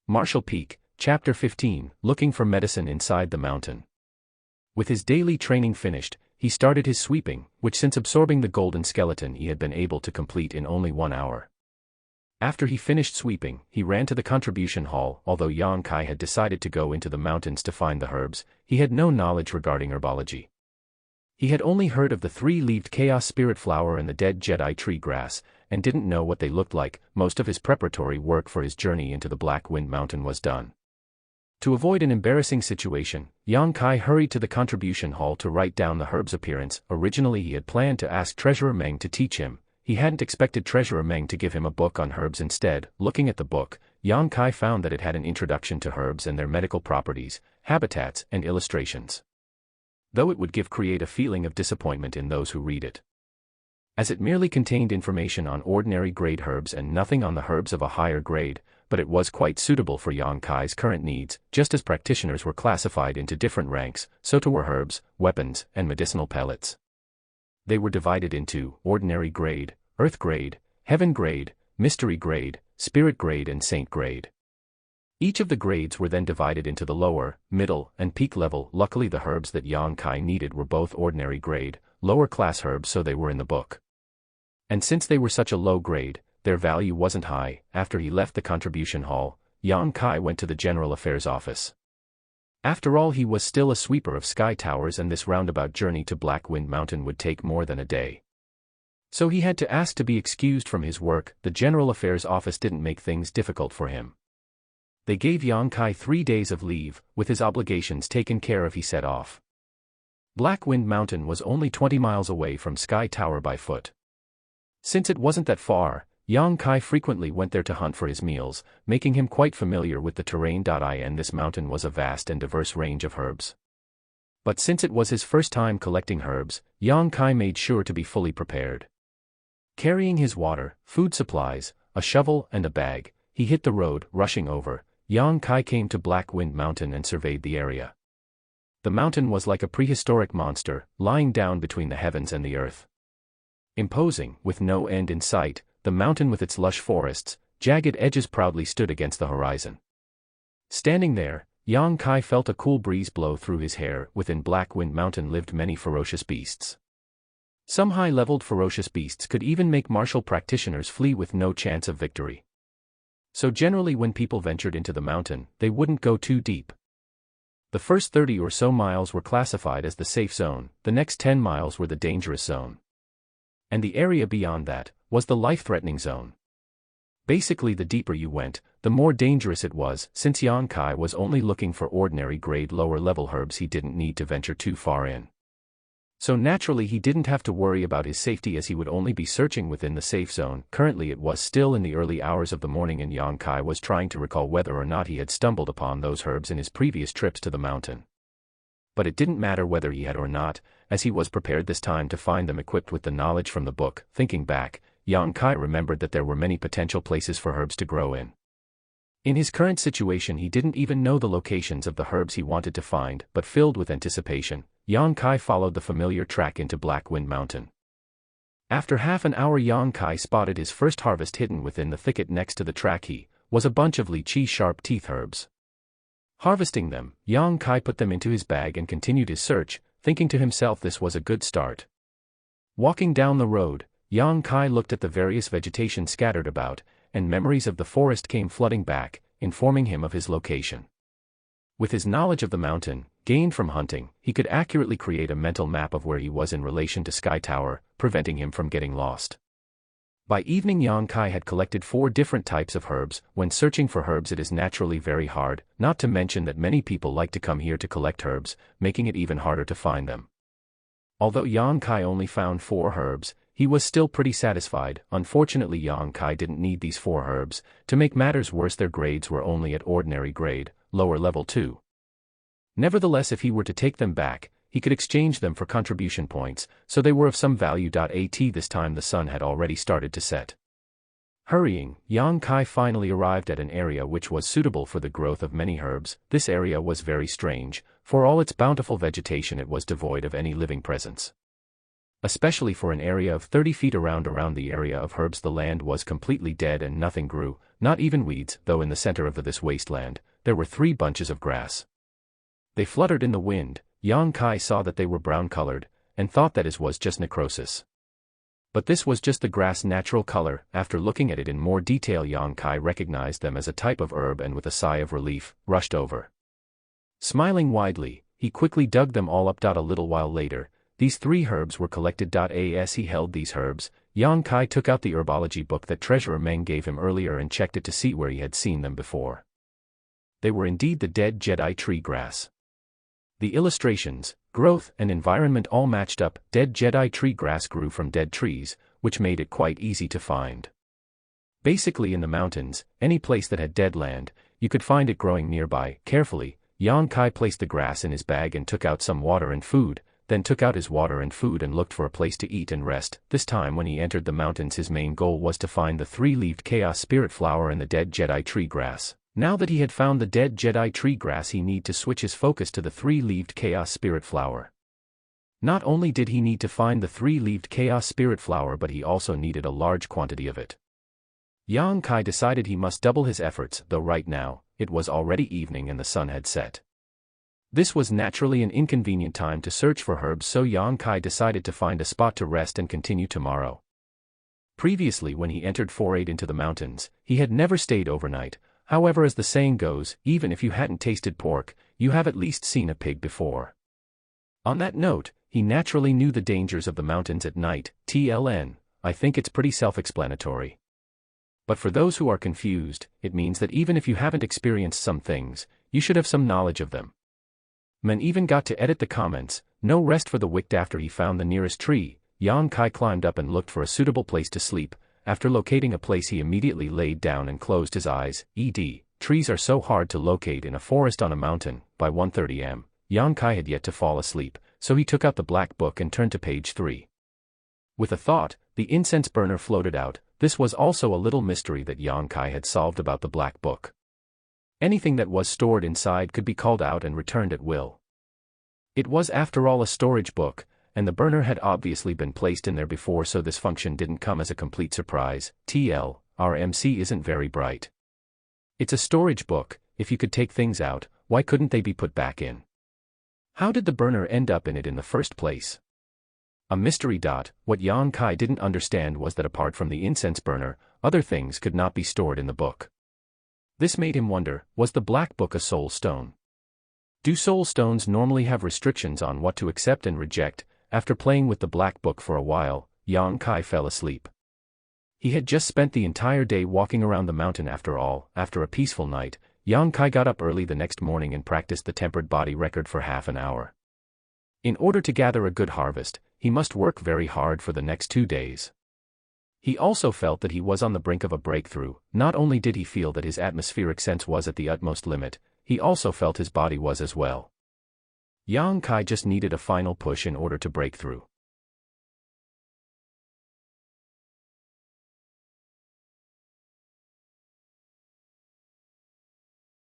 Marshall Peak, Chapter 15, Looking for Medicine Inside the Mountain. With his daily training finished, he started his sweeping, which since absorbing the golden skeleton he had been able to complete in only 1 hour. After he finished sweeping, he ran to the contribution hall. Although Xianxia had decided to go into the mountains to find the herbs, he had no knowledge regarding herbology. He had only heard of the 3-leaved chaos spirit flower and the dead Jedi tree grass, and didn't know what they looked like. Most of his preparatory work for his journey into the Black Wind Mountain was done. To avoid an embarrassing situation, Xianxia hurried to the contribution hall to write down the herb's appearance. Originally he had planned to ask Treasurer Meng to teach him. He hadn't expected Treasurer Meng to give him a book on herbs instead. Looking at the book, Xianxia found that it had an introduction to herbs and their medical properties, habitats, and illustrations. Though it would create a feeling of disappointment in those who read it, as it merely contained information on ordinary grade herbs and nothing on the herbs of a higher grade, but it was quite suitable for Xianxia's current needs. Just as practitioners were classified into different ranks, so too were herbs, weapons, and medicinal pellets. They were divided into ordinary grade, earth grade, heaven grade, mystery grade, spirit grade, and saint grade. Each of the grades were then divided into the lower, middle, and peak level. Luckily the herbs that Xianxia needed were both ordinary grade, lower class herbs, so they were in the book. And since they were such a low grade, their value wasn't high. After he left the contribution hall, Xianxia went to the General Affairs office. After all, he was still a sweeper of sky towers, and this roundabout journey to Black Wind Mountain would take more than a day. So he had to ask to be excused from his work. The General Affairs office didn't make things difficult for him. They gave Xianxia 3 days of leave. With his obligations taken care of, he set off. Black Wind Mountain was only 20 miles away from Sky Tower by foot. Since it wasn't that far, Xianxia frequently went there to hunt for his meals, making him quite familiar with the terrain. And this mountain was a vast and diverse range of herbs. But since it was his first time collecting herbs, Xianxia made sure to be fully prepared. Carrying his water, food supplies, a shovel, and a bag, he hit the road. Rushing over, Xianxia came to Black Wind Mountain and surveyed the area. The mountain was like a prehistoric monster, lying down between the heavens and the earth. Imposing, with no end in sight, the mountain with its lush forests, jagged edges proudly stood against the horizon. Standing there, Xianxia felt a cool breeze blow through his hair. Within Black Wind Mountain lived many ferocious beasts. Some high-leveled ferocious beasts could even make martial practitioners flee with no chance of victory. So generally when people ventured into the mountain, they wouldn't go too deep. The first 30 or so miles were classified as the safe zone, the next 10 miles were the dangerous zone. And the area beyond that was the life-threatening zone. Basically, the deeper you went, the more dangerous it was. Since Xianxia was only looking for ordinary grade lower-level herbs, he didn't need to venture too far in. So naturally he didn't have to worry about his safety, as he would only be searching within the safe zone. Currently it was still in the early hours of the morning, and Xianxia was trying to recall whether or not he had stumbled upon those herbs in his previous trips to the mountain. But it didn't matter whether he had or not, as he was prepared this time to find them equipped with the knowledge from the book. Thinking back, Xianxia remembered that there were many potential places for herbs to grow in. In his current situation he didn't even know the locations of the herbs he wanted to find, but filled with anticipation, Xianxia followed the familiar track into Black Wind Mountain. After half an hour, Xianxia spotted his first harvest hidden within the thicket next to the track. He was a bunch of lychee sharp teeth herbs. Harvesting them, Xianxia put them into his bag and continued his search, thinking to himself this was a good start. Walking down the road, Xianxia looked at the various vegetation scattered about, and memories of the forest came flooding back, informing him of his location. With his knowledge of the mountain, gained from hunting, he could accurately create a mental map of where he was in relation to Sky Tower, preventing him from getting lost. By evening Xianxia had collected 4 different types of herbs. When searching for herbs it is naturally very hard, not to mention that many people like to come here to collect herbs, making it even harder to find them. Although Xianxia only found 4 herbs, he was still pretty satisfied. Unfortunately Xianxia didn't need these 4 herbs. To make matters worse, their grades were only at ordinary grade, lower level 2. Nevertheless, if he were to take them back, he could exchange them for contribution points, so they were of some value. This time the sun had already started to set. Hurrying, Xianxia finally arrived at an area which was suitable for the growth of many herbs. This area was very strange. For all its bountiful vegetation, it was devoid of any living presence. Especially for an area of 30 feet around the area of herbs, the land was completely dead and nothing grew. Not even weeds, though in the center of this wasteland, there were 3 bunches of grass. They fluttered in the wind. Xianxia saw that they were brown-colored, and thought that it was just necrosis. But this was just the grass' natural color. After looking at it in more detail, Xianxia recognized them as a type of herb and with a sigh of relief, rushed over. Smiling widely, he quickly dug them all up. A little while later, these 3 herbs were collected. As he held these herbs, Xianxia took out the herbology book that Treasurer Meng gave him earlier and checked it to see where he had seen them before. They were indeed the dead Jedi tree grass. The illustrations, growth, and environment all matched up. Dead Jedi tree grass grew from dead trees, which made it quite easy to find. Basically in the mountains, any place that had dead land, you could find it growing nearby. Carefully, Xianxia placed the grass in his bag and took out some water and food, then took out his water and food and looked for a place to eat and rest. This time when he entered the mountains, his main goal was to find the 3-leaved chaos spirit flower and the dead Jedi tree grass. Now that he had found the dead Jedi tree grass, he needed to switch his focus to the 3-leaved chaos spirit flower. Not only did he need to find the 3-leaved chaos spirit flower, but he also needed a large quantity of it. Xianxia decided he must double his efforts, though right now, it was already evening and the sun had set. This was naturally an inconvenient time to search for herbs, so Xianxia decided to find a spot to rest and continue tomorrow. Previously, when he entered forayed into the mountains, he had never stayed overnight. However, as the saying goes, even if you hadn't tasted pork, you have at least seen a pig before. On that note, he naturally knew the dangers of the mountains at night. I think it's pretty self-explanatory. But for those who are confused, it means that even if you haven't experienced some things, you should have some knowledge of them. Men even got to edit the comments. No rest for the wicked. After he found the nearest tree, Xianxia climbed up and looked for a suitable place to sleep. After locating a place, he immediately laid down and closed his eyes. Trees are so hard to locate in a forest on a mountain. By 1:30 am, Xianxia had yet to fall asleep, so he took out the black book and turned to page 3. With a thought, the incense burner floated out. This was also a little mystery that Xianxia had solved about the black book. Anything that was stored inside could be called out and returned at will. It was after all a storage book, and the burner had obviously been placed in there before, so this function didn't come as a complete surprise. Our MC isn't very bright. It's a storage book. If you could take things out, why couldn't they be put back in? How did the burner end up in it in the first place? A mystery. What Xianxia didn't understand was that apart from the incense burner, other things could not be stored in the book. This made him wonder, was the black book a soul stone? Do soul stones normally have restrictions on what to accept and reject? After playing with the black book for a while, Xianxia fell asleep. He had just spent the entire day walking around the mountain after all. After a peaceful night, Xianxia got up early the next morning and practiced the tempered body record for half an hour. In order to gather a good harvest, he must work very hard for the next 2 days. He also felt that he was on the brink of a breakthrough. Not only did he feel that his atmospheric sense was at the utmost limit, he also felt his body was as well. Xianxia just needed a final push in order to break through.